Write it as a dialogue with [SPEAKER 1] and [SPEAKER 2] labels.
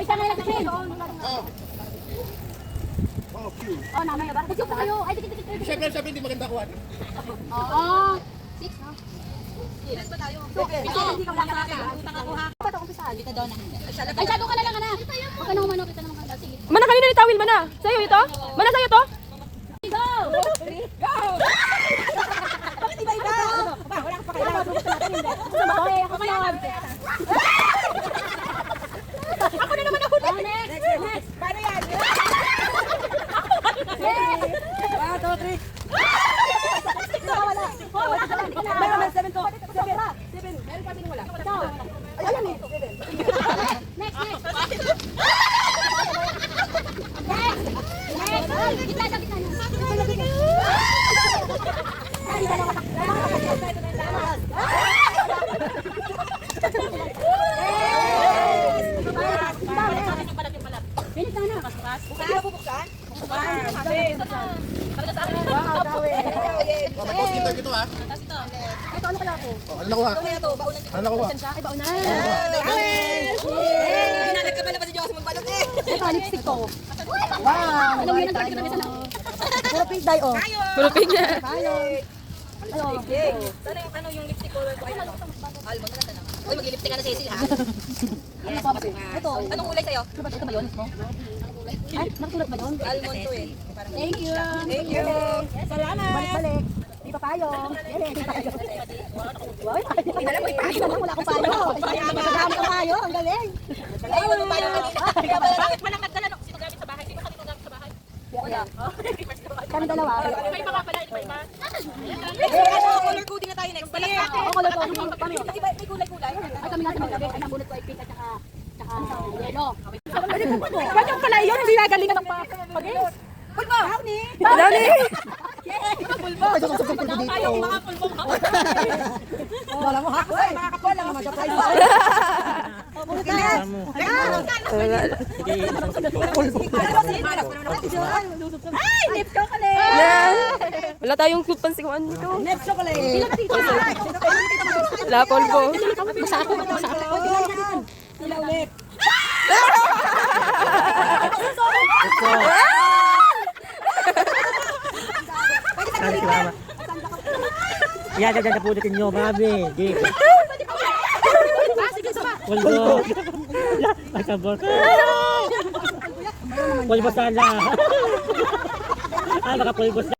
[SPEAKER 1] Isa na lang kasi. Oh, naman na ba? Kasi po kayo. Ay, dikit.
[SPEAKER 2] Siyempre, hindi maganda kuhan.
[SPEAKER 1] Oo. 6, no? Ilan ba tayo? Hindi ka wala ka. Utang ako ha. Ba't ako umpisahan? Dito daw na hindi. Ay, shadow ka na lang, anak. Huwag ka na humano. Kita naman ka. Sige.
[SPEAKER 3] Mana, kanina ni tawil, mana. Sa'yo ito? Mana, sa'yo to?
[SPEAKER 1] Go!
[SPEAKER 3] Go!
[SPEAKER 1] Bakit iba-iba? Wala ka pa kailangan. Ako ngayon. Ako na naman ako. Next. Paano yan?
[SPEAKER 3] One, two, three.
[SPEAKER 1] Wala.
[SPEAKER 3] Meron na 7 to. 7.
[SPEAKER 1] Meron pa sinong wala. Ayan eh. Next. Gitna. Ay, dalawa. Bilis na na.
[SPEAKER 3] Buksan mo bubuksan?
[SPEAKER 2] Tapos kita dito ha.
[SPEAKER 1] Ito, ano kaya ako?
[SPEAKER 2] Ano nakuha? Ano nakuha?
[SPEAKER 1] Ay, baon na.
[SPEAKER 3] Pinalag ka pala ba si Diyos magbalot eh?
[SPEAKER 1] Ito, lipstick ko. Wow. Alam mo yun ang galit ko na sana.
[SPEAKER 3] Puro pink dye oh.
[SPEAKER 1] Puro pink na.
[SPEAKER 3] Tayo.
[SPEAKER 1] Ano yung lipstick ko? Almond na lang. Uy, mag-lipstick ka na Cecil ha? Yes. Ito. Anong kulay sa'yo? Ito ba yun? Ay, nakasulat ba yun? Almond to eh. Thank you.
[SPEAKER 3] Salamat.
[SPEAKER 1] Balik. Di pa payong. Wow, pinala mo ipayong. Wala akong payong. Madami akong payong. Ang galing. Ayun, yung payong. Bakit malangkat ka na? Sino gamit sa bahay? Sino kanino gamit sa bahay? Wala. Kami dalawa. May mga pala.
[SPEAKER 3] Ano, color coding na tayo next year.
[SPEAKER 1] Oo, color coding. May kulay-kulay. Ay, kami natin magkabit. Ay, nabunot ko ay pink at saka yellow.
[SPEAKER 3] Ba't yung pala yun? Hindi nagalingan ng pag-is.
[SPEAKER 1] Pulbo! Downy!
[SPEAKER 3] Downy!
[SPEAKER 1] Ayaw mga pulbo mo.
[SPEAKER 3] Wala mo ha? Uy, mga kapal lang. Mag-apply mo.
[SPEAKER 1] Ay, lips ko ka
[SPEAKER 3] Wala tayong cute pansinguan dito.
[SPEAKER 1] Lips ko ka
[SPEAKER 3] Wala, polvo.
[SPEAKER 1] Basta ako.
[SPEAKER 3] Sila ulit.
[SPEAKER 4] Yan, pulitin nyo, mami. Di.
[SPEAKER 1] Sige, sama.
[SPEAKER 4] Pulbo. Ay, sabor. Pulbo sana. Ay, nakapulbo sana.